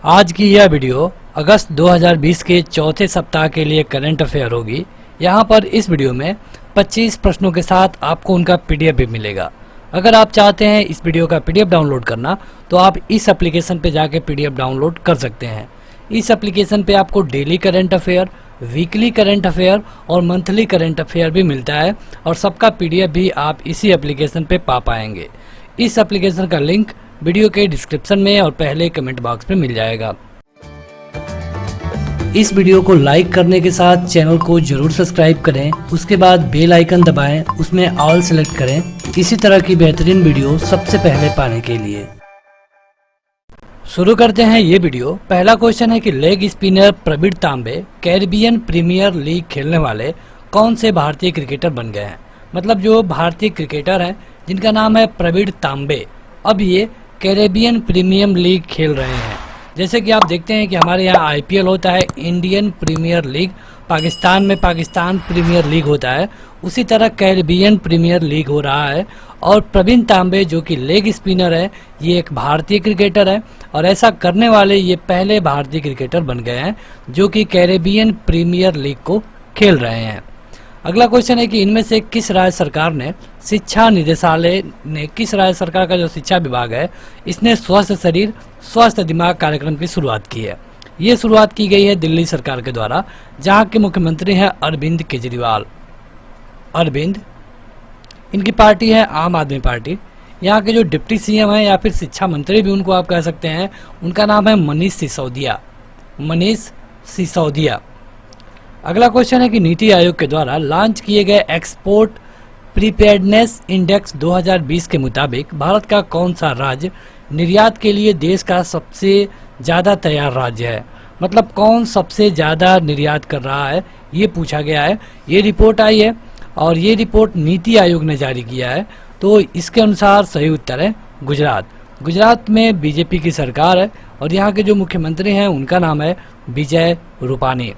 आज की यह वीडियो अगस्त 2020 के चौथे सप्ताह के लिए करंट अफेयर होगी। यहाँ पर इस वीडियो में 25 प्रश्नों के साथ आपको उनका पीडीएफ भी मिलेगा। अगर आप चाहते हैं इस वीडियो का पीडीएफ डाउनलोड करना तो आप इस एप्लीकेशन पे जाके पीडीएफ डाउनलोड कर सकते हैं। इस एप्लीकेशन पे आपको daily current affair, weekly current affair और मंथली करंट अफेयर भी मिलता है और सबका पीडीएफ भी आप इसी एप्लीकेशन पे पा पाएंगे। इस एप्लीकेशन का लिंक वीडियो के डिस्क्रिप्शन में और पहले कमेंट बॉक्स में मिल जाएगा। इस वीडियो को लाइक करने के साथ चैनल को जरूर सब्सक्राइब करें, उसके बाद बेल आइकन दबाएं, उसमें ऑल सेलेक्ट करें इसी तरह की बेहतरीन वीडियो सबसे पहले पाने के लिए। शुरू करते हैं ये वीडियो। पहला क्वेश्चन है कि लेग स्पिनर प्रवीण तांबे कैरिबियन प्रीमियर लीग खेलने वाले कौन से भारतीय क्रिकेटर बन गए हैं। मतलब जो भारतीय क्रिकेटर हैं जिनका नाम है प्रवीण तांबे, अब ये कैरेबियन प्रीमियर लीग खेल रहे हैं। जैसे कि आप देखते हैं कि हमारे यहाँ आईपीएल होता है, इंडियन प्रीमियर लीग, पाकिस्तान में पाकिस्तान प्रीमियर लीग होता है, उसी तरह कैरेबियन प्रीमियर लीग हो रहा है। और प्रवीण तांबे जो कि लेग स्पिनर है, ये एक भारतीय क्रिकेटर है और ऐसा करने वाले ये पहले भारतीय क्रिकेटर बन गए हैं जो कि कैरेबियन प्रीमियर लीग को खेल रहे हैं। अगला क्वेश्चन है कि इनमें से किस राज्य सरकार ने शिक्षा निदेशालय ने, किस राज्य सरकार का जो शिक्षा विभाग है, इसने स्वस्थ शरीर स्वस्थ दिमाग कार्यक्रम की शुरुआत की है। ये शुरुआत की गई है दिल्ली सरकार के द्वारा, जहां के मुख्यमंत्री हैं अरविंद केजरीवाल। अरविंद, इनकी पार्टी है आम आदमी पार्टी। यहाँ के जो डिप्टी सीएम हैं या फिर शिक्षा मंत्री भी उनको आप कह सकते हैं, उनका नाम है मनीष सिसोदिया। मनीष सिसोदिया। अगला क्वेश्चन है कि नीति आयोग के द्वारा लॉन्च किए गए एक्सपोर्ट प्रीपेयर्डनेस इंडेक्स 2020 के मुताबिक भारत का कौन सा राज्य निर्यात के लिए देश का सबसे ज़्यादा तैयार राज्य है। मतलब कौन सबसे ज़्यादा निर्यात कर रहा है, ये पूछा गया है। ये रिपोर्ट आई है और ये रिपोर्ट नीति आयोग ने जारी किया है। तो इसके अनुसार सही उत्तर है गुजरात। गुजरात में बीजेपी की सरकार है और यहाँ के जो मुख्यमंत्री हैं उनका नाम है विजय रूपानी।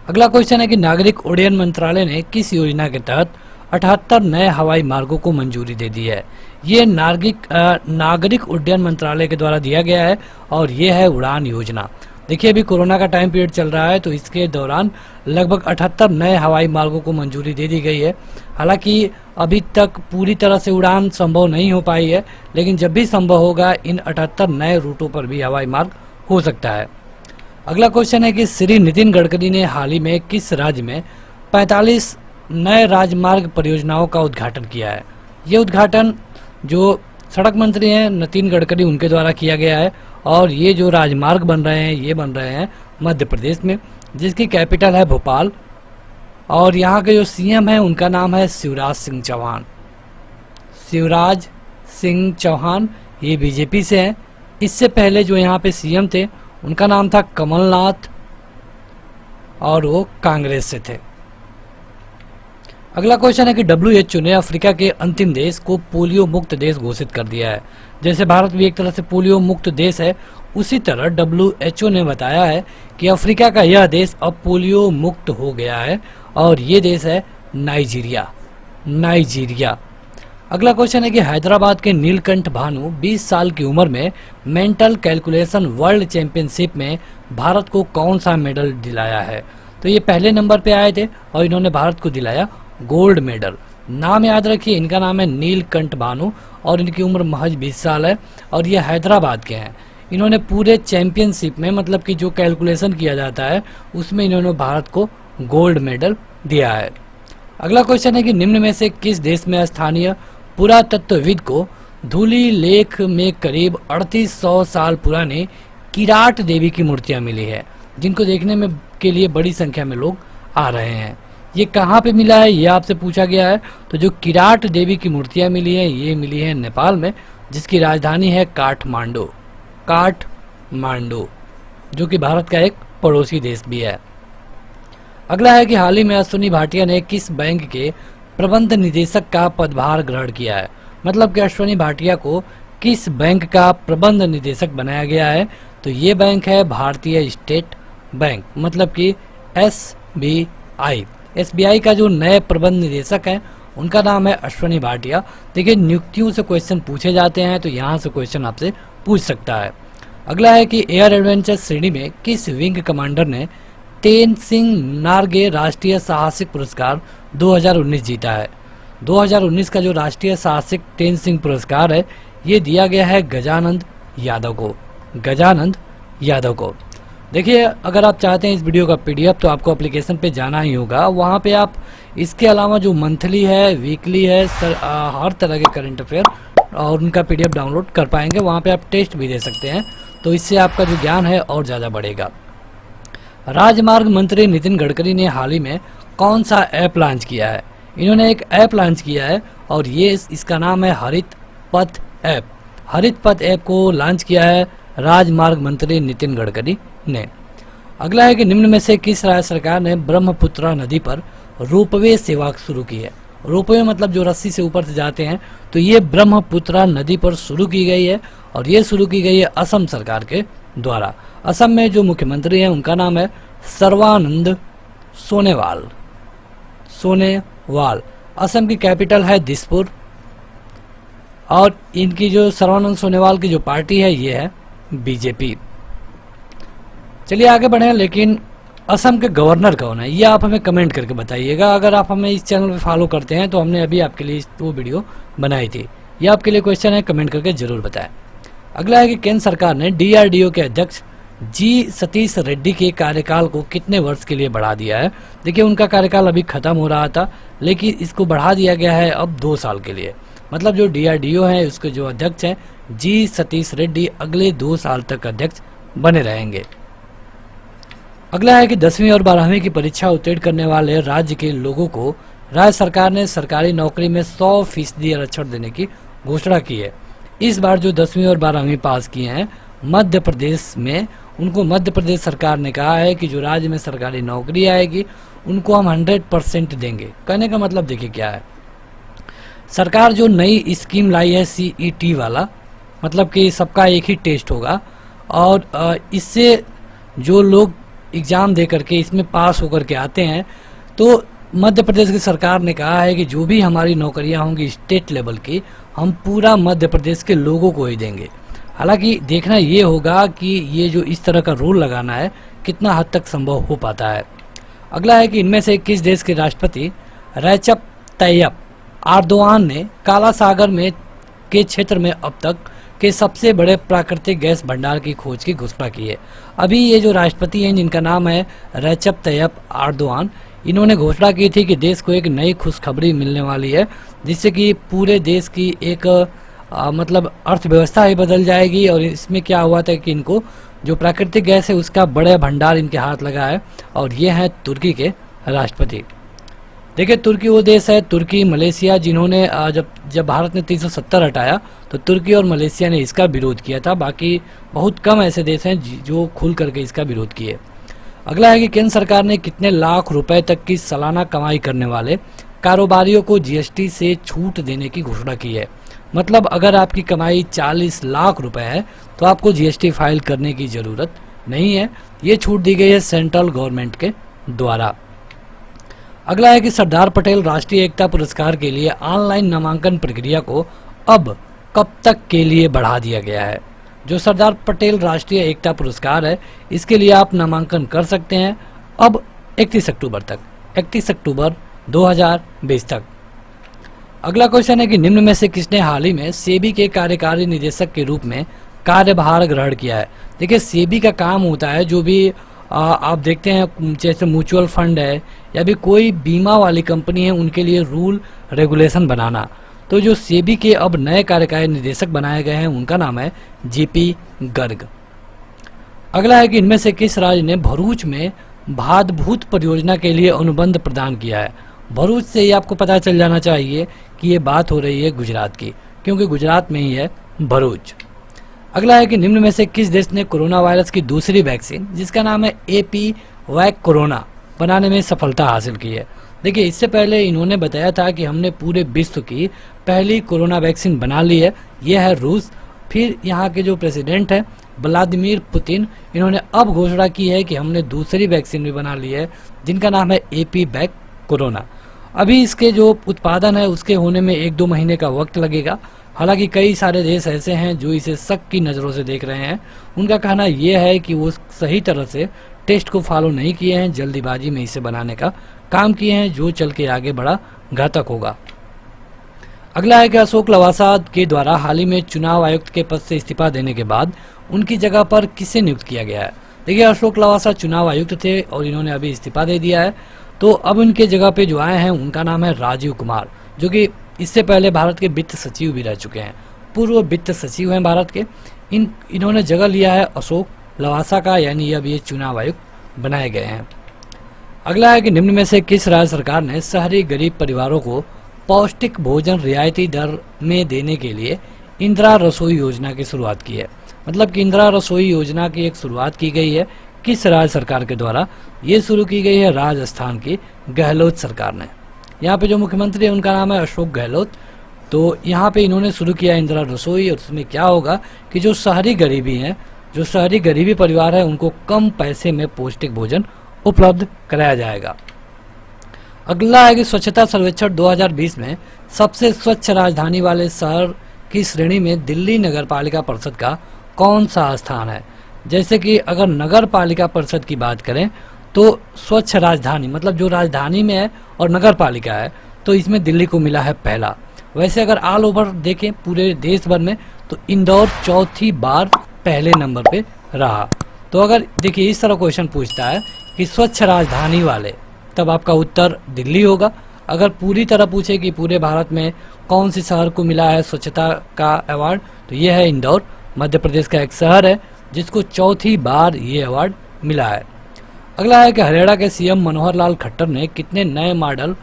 अगला क्वेश्चन है कि नागरिक उड्डयन मंत्रालय ने किस योजना के तहत 78 नए हवाई मार्गों को मंजूरी दे दी है। ये नागरिक उड्डयन मंत्रालय के द्वारा दिया गया है और ये है उड़ान योजना। देखिए अभी कोरोना का टाइम पीरियड चल रहा है तो इसके दौरान लगभग 78 नए हवाई मार्गों को मंजूरी दे दी गई है। हालांकि अभी तक पूरी तरह से उड़ान संभव नहीं हो पाई है, लेकिन जब भी संभव होगा इन 78 नए रूटों पर भी हवाई मार्ग हो सकता है। अगला क्वेश्चन है कि श्री नितिन गडकरी ने हाल ही में किस राज्य में 45 नए राजमार्ग परियोजनाओं का उद्घाटन किया है। ये उद्घाटन जो सड़क मंत्री हैं नितिन गडकरी उनके द्वारा किया गया है और ये जो राजमार्ग बन रहे हैं ये बन रहे हैं मध्य प्रदेश में, जिसकी कैपिटल है भोपाल। और यहाँ के जो सीएम हैं उनका नाम है शिवराज सिंह चौहान। शिवराज सिंह चौहान ये बीजेपी से हैं। इससे पहले जो यहाँ पे सीएम थे उनका नाम था कमलनाथ और वो कांग्रेस से थे। अगला क्वेश्चन है कि WHO ने अफ्रीका के अंतिम देश को पोलियो मुक्त देश घोषित कर दिया है। जैसे भारत भी एक तरह से पोलियो मुक्त देश है, उसी तरह WHO ने बताया है कि अफ्रीका का यह देश अब पोलियो मुक्त हो गया है और ये देश है नाइजीरिया। नाइजीरिया। अगला क्वेश्चन है कि हैदराबाद के नीलकंठ भानु 20 साल की उम्र में मेंटल कैलकुलेशन वर्ल्ड चैंपियनशिप में भारत को कौन सा मेडल दिलाया है। तो ये पहले नंबर पे आए थे और इन्होंने भारत को दिलाया गोल्ड मेडल। नाम याद रखिए, इनका नाम है नीलकंठ भानु और इनकी उम्र महज 20 साल है और ये हैदराबाद के हैं। इन्होंने पूरे चैंपियनशिप में, मतलब कि जो कैलकुलेशन किया जाता है उसमें इन्होंने भारत को गोल्ड मेडल दिया है। अगला क्वेश्चन है कि निम्न में से किस देश में स्थानीय पुरातत्वविद को धूली लेख में करीब 3800 साल पुरानी किराट देवी की मूर्तियां मिली है, जिनको देखने में के लिए बड़ी संख्या में लोग आ रहे हैं। ये कहाँ पे मिला है ये आपसे पूछा गया है। तो जो किराट देवी की मूर्तियां मिली हैं ये मिली है नेपाल में, जिसकी राजधानी है काठमांडू। काठमांडू जो कि भारत का एक पड़ोसी देश भी है। अगला है कि हाल ही में अश्विनी भाटिया ने किस बैंक के प्रबंध निदेशक का पदभार ग्रहण किया है। मतलब कि अश्विनी भाटिया को किस बैंक का प्रबंध निदेशक बनाया गया है। तो ये बैंक है भारतीय स्टेट बैंक, मतलब कि SBI। SBI का जो नए प्रबंध निदेशक हैं उनका नाम है अश्विनी भाटिया। देखिए नियुक्तियों से क्वेश्चन पूछे जाते हैं तो यहाँ से क्वेश्चन आपसे पूछ सकता है। अगला है कि एयर एडवेंचर श्रेणी में किस विंग कमांडर ने तेनसिंग नार्गे राष्ट्रीय साहसिक पुरस्कार 2019 जीता है। 2019 का जो राष्ट्रीय साहसिक तेनसिंग पुरस्कार है ये दिया गया है गजानंद यादव को। गजानंद यादव को। देखिए, अगर आप चाहते हैं इस वीडियो का पीडीएफ तो आपको एप्लीकेशन पे जाना ही होगा। वहाँ पे आप इसके अलावा जो मंथली है, वीकली है, हर तरह के करंट अफेयर और उनका पीडीएफ डाउनलोड कर पाएंगे। वहाँ पे आप टेस्ट भी दे सकते हैं, तो इससे आपका जो ज्ञान है और ज़्यादा बढ़ेगा। राजमार्ग मंत्री नितिन गडकरी ने हाल ही में कौन सा ऐप लॉन्च किया है। इन्होंने एक ऐप लॉन्च किया है और ये इसका नाम है हरित पथ ऐप। हरित पथ ऐप को लॉन्च किया है राजमार्ग मंत्री नितिन गडकरी ने। अगला है कि निम्न में से किस राज्य सरकार ने ब्रह्मपुत्रा नदी पर रोपवे सेवा शुरू की है। रोपवे मतलब जो रस्सी से ऊपर से जाते हैं, तो ये ब्रह्मपुत्रा नदी पर शुरू की गई है और ये शुरू की गई है असम सरकार के द्वारा। असम में जो मुख्यमंत्री हैं उनका नाम है सर्बानंद सोनोवाल। असम की कैपिटल है दिसपुर और इनकी जो सर्बानंद सोनोवाल की जो पार्टी है ये है बीजेपी। चलिए आगे बढ़े, लेकिन असम के गवर्नर कौन है ये आप हमें कमेंट करके बताइएगा। अगर आप हमें इस चैनल पे फॉलो करते हैं तो हमने अभी आपके लिए वो वीडियो बनाई थी। ये आपके लिए क्वेश्चन है, कमेंट करके जरूर बताएं। अगला है कि केंद्र सरकार ने डीआरडीओ के अध्यक्ष जी सतीश रेड्डी के कार्यकाल को कितने वर्ष के लिए बढ़ा दिया है। देखिए, उनका कार्यकाल अभी खत्म हो रहा था, लेकिन इसको बढ़ा दिया गया है अब 2 साल के लिए। मतलब जो डीआरडीओ है उसके जो अध्यक्ष हैं जी सतीश रेड्डी अगले 2 साल तक अध्यक्ष बने रहेंगे। अगला है कि 10वीं और 12वीं की परीक्षा उत्तीर्ण करने वाले राज्य के लोगों को राज्य सरकार ने सरकारी नौकरी में 100% आरक्षण देने की घोषणा की है। इस बार जो 10वीं और 12वीं पास किए हैं मध्य प्रदेश में, उनको मध्य प्रदेश सरकार ने कहा है कि जो राज्य में सरकारी नौकरी आएगी उनको हम 100% देंगे। कहने का मतलब देखिए क्या है, सरकार जो नई स्कीम लाई है CET वाला, मतलब कि सबका एक ही टेस्ट होगा और इससे जो लोग एग्ज़ाम दे करके इसमें पास होकर के आते हैं, तो मध्य प्रदेश की सरकार ने कहा है कि जो भी हमारी नौकरियां होंगी स्टेट लेवल की, हम पूरा मध्य प्रदेश के लोगों को ही देंगे। हालांकि देखना ये होगा कि ये जो इस तरह का रूल लगाना है कितना हद तक संभव हो पाता है। अगला है कि इनमें से किस देश के राष्ट्रपति रेचप तैयप एर्दोआन ने काला सागर में के क्षेत्र में अब तक के सबसे बड़े प्राकृतिक गैस भंडार की खोज की घोषणा की है। अभी ये जो राष्ट्रपति हैं जिनका नाम है रेचप तैयप एर्दोआन, इन्होंने घोषणा की थी कि देश को एक नई खुशखबरी मिलने वाली है, जिससे कि पूरे देश की एक मतलब अर्थव्यवस्था ही बदल जाएगी। और इसमें क्या हुआ था कि इनको जो प्राकृतिक गैस है उसका बड़ा भंडार इनके हाथ लगा है और ये हैं तुर्की के राष्ट्रपति। देखिए, तुर्की वो देश है, तुर्की मलेशिया, जिन्होंने जब भारत ने 370 हटाया तो तुर्की और मलेशिया ने इसका विरोध किया था। बाकी बहुत कम ऐसे देश हैं जो खुल करके इसका विरोध किए। अगला है कि केंद्र सरकार ने कितने लाख रुपए तक की सालाना कमाई करने वाले कारोबारियों को GST से छूट देने की घोषणा की है। मतलब अगर आपकी कमाई 40 लाख रुपए है तो आपको GST फाइल करने की ज़रूरत नहीं है। ये छूट दी गई है सेंट्रल गवर्नमेंट के द्वारा। अगला है कि सरदार पटेल राष्ट्रीय एकता पुरस्कार के लिए ऑनलाइन नामांकन प्रक्रिया को अब कब तक के लिए बढ़ा दिया गया है। जो सरदार पटेल राष्ट्रीय एकता पुरस्कार है इसके लिए आप नामांकन कर सकते हैं अब 31 अक्टूबर तक, 31 अक्टूबर 2020 तक। अगला क्वेश्चन है कि निम्न में से किसने हाल ही में सेबी के कार्यकारी निदेशक के रूप में कार्यभार ग्रहण किया है। देखिए, सेबी का काम होता है जो भी आप देखते हैं जैसे म्यूचुअल फंड है या भी कोई बीमा वाली कंपनी है उनके लिए रूल रेगुलेशन बनाना। तो जो सेबी के अब नए कार्यकारी निदेशक बनाए गए हैं उनका नाम है JP गर्ग। अगला है कि इनमें से किस राज्य ने भरूच में भातभूत परियोजना के लिए अनुबंध प्रदान किया है। भरूच से ही आपको पता चल जाना चाहिए कि ये बात हो रही है गुजरात की, क्योंकि गुजरात में ही है भरूच। अगला है कि निम्न में से किस देश ने कोरोना वायरस की दूसरी वैक्सीन जिसका नाम है AP-वैक कोरोना बनाने में सफलता हासिल की है। देखिए, इससे पहले इन्होंने बताया था कि हमने पूरे विश्व की पहली कोरोना वैक्सीन बना ली है, यह है रूस। फिर यहाँ के जो प्रेसिडेंट हैं व्लादिमीर पुतिन, इन्होंने अब घोषणा की है कि हमने दूसरी वैक्सीन भी बना ली है जिनका नाम है AP-वैक कोरोना। अभी इसके जो उत्पादन है उसके होने में 1-2 महीने का वक्त लगेगा। हालांकि कई सारे देश ऐसे हैं जो इसे शक की नज़रों से देख रहे हैं उनका कहना यह है कि वो सही तरह से टेस्ट को फॉलो नहीं किए हैं, जल्दीबाजी में इसे बनाने का काम किए हैं जो चल के आगे बड़ा घातक होगा। अगला है कि अशोक लवासा के द्वारा हाल ही में चुनाव आयुक्त के पद से इस्तीफा देने के बाद उनकी जगह पर किसे नियुक्त किया गया है। देखिए, अशोक लवासा चुनाव आयुक्त थे और इन्होंने अभी इस्तीफा दे दिया है, तो अब उनके जगह पे जो आए हैं उनका नाम है राजीव कुमार, जो कि इससे पहले भारत के वित्त सचिव भी रह चुके हैं, पूर्व वित्त सचिव हैं भारत के। इन्होंने जगह लिया है अशोक लवासा का, यानी अब ये चुनाव आयुक्त बनाए गए हैं। अगला है कि निम्न में से किस राज्य सरकार ने शहरी गरीब परिवारों को पौष्टिक भोजन रियायती दर में देने के लिए इंदिरा रसोई योजना की शुरुआत की है। मतलब कि इंदिरा रसोई योजना की एक शुरुआत की गई है, किस राज्य सरकार के द्वारा ये शुरू की गई है? राजस्थान की गहलोत सरकार ने। यहाँ पे जो मुख्यमंत्री है उनका नाम है अशोक गहलोत। तो यहाँ पे इन्होंने शुरू किया इंदिरा रसोई, और उसमें क्या होगा कि जो शहरी गरीबी है, जो शहरी गरीबी परिवार है, उनको कम पैसे में पौष्टिक भोजन उपलब्ध कराया जाएगा। अगला है कि स्वच्छता सर्वेक्षण 2020 में सबसे स्वच्छ राजधानी वाले शहर की श्रेणी में दिल्ली नगर पालिका परिषद का कौन सा स्थान है? जैसे कि अगर नगर पालिका परिषद की बात करें तो स्वच्छ राजधानी, मतलब जो राजधानी में है और नगर पालिका है, तो इसमें दिल्ली को मिला है पहला। वैसे अगर ऑल ओवर देखें पूरे देश भर में, तो इंदौर चौथी बार पहले नंबर पे रहा। तो अगर देखिए इस तरह क्वेश्चन पूछता है कि स्वच्छ राजधानी वाले, तब आपका उत्तर दिल्ली होगा। अगर पूरी तरह पूछे कि पूरे भारत में कौन सी शहर को मिला है स्वच्छता का अवार्ड, तो ये है इंदौर, मध्य प्रदेश का एक शहर है जिसको चौथी बार ये अवार्ड मिला है। अगला है कि हरियाणा के सीएम मनोहर लाल खट्टर ने कितने नए मॉडल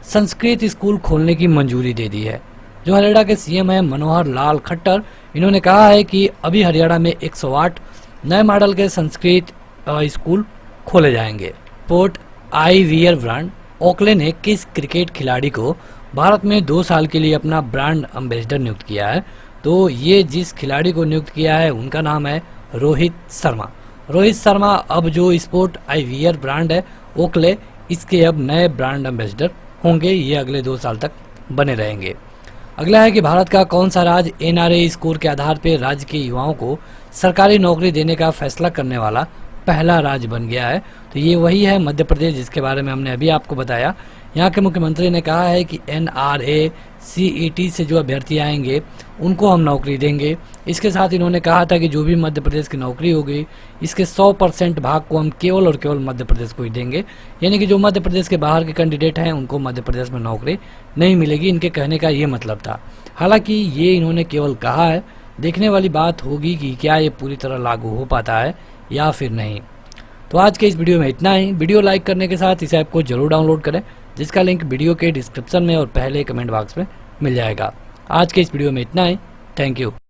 संस्कृत स्कूल खोलने की मंजूरी दे दी है? जो हरियाणा के सीएम है मनोहर लाल खट्टर, इन्होंने कहा है कि अभी हरियाणा में 108 नए मॉडल के संस्कृत स्कूल खोले जाएंगे। स्पोर्ट आईवीआर ब्रांड ओकले ने किस क्रिकेट खिलाड़ी को भारत में 2 साल के लिए अपना ब्रांड एम्बेसडर नियुक्त किया है? तो ये जिस खिलाड़ी को नियुक्त किया है उनका नाम है रोहित शर्मा। रोहित शर्मा अब जो स्पोर्ट आईवीआर ब्रांड है ओकले, इसके अब नए ब्रांड एम्बेसडर होंगे, ये अगले 2 साल तक बने रहेंगे। अगला है कि भारत का कौन सा राज्य एनआरए स्कोर के आधार पर राज्य के युवाओं को सरकारी नौकरी देने का फैसला करने वाला पहला राज्य बन गया है? तो ये वही है मध्य प्रदेश, जिसके बारे में हमने अभी आपको बताया। यहाँ के मुख्यमंत्री ने कहा है कि एनआरए सीईटी से जो अभ्यर्थी आएंगे उनको हम नौकरी देंगे। इसके साथ इन्होंने कहा था कि जो भी मध्य प्रदेश की नौकरी होगी, इसके 100% भाग को हम केवल और केवल मध्य प्रदेश को ही देंगे। यानी कि जो मध्य प्रदेश के बाहर के कैंडिडेट हैं उनको मध्य प्रदेश में नौकरी नहीं मिलेगी, इनके कहने का ये मतलब था। हालांकि ये इन्होंने केवल कहा है, देखने वाली बात होगी कि क्या ये पूरी तरह लागू हो पाता है या फिर नहीं। तो आज के इस वीडियो में इतना ही। वीडियो लाइक करने के साथ इस ऐप को जरूर डाउनलोड करें, जिसका लिंक वीडियो के डिस्क्रिप्शन में और पहले कमेंट बॉक्स में मिल जाएगा। आज के इस वीडियो में इतना ही। Thank you.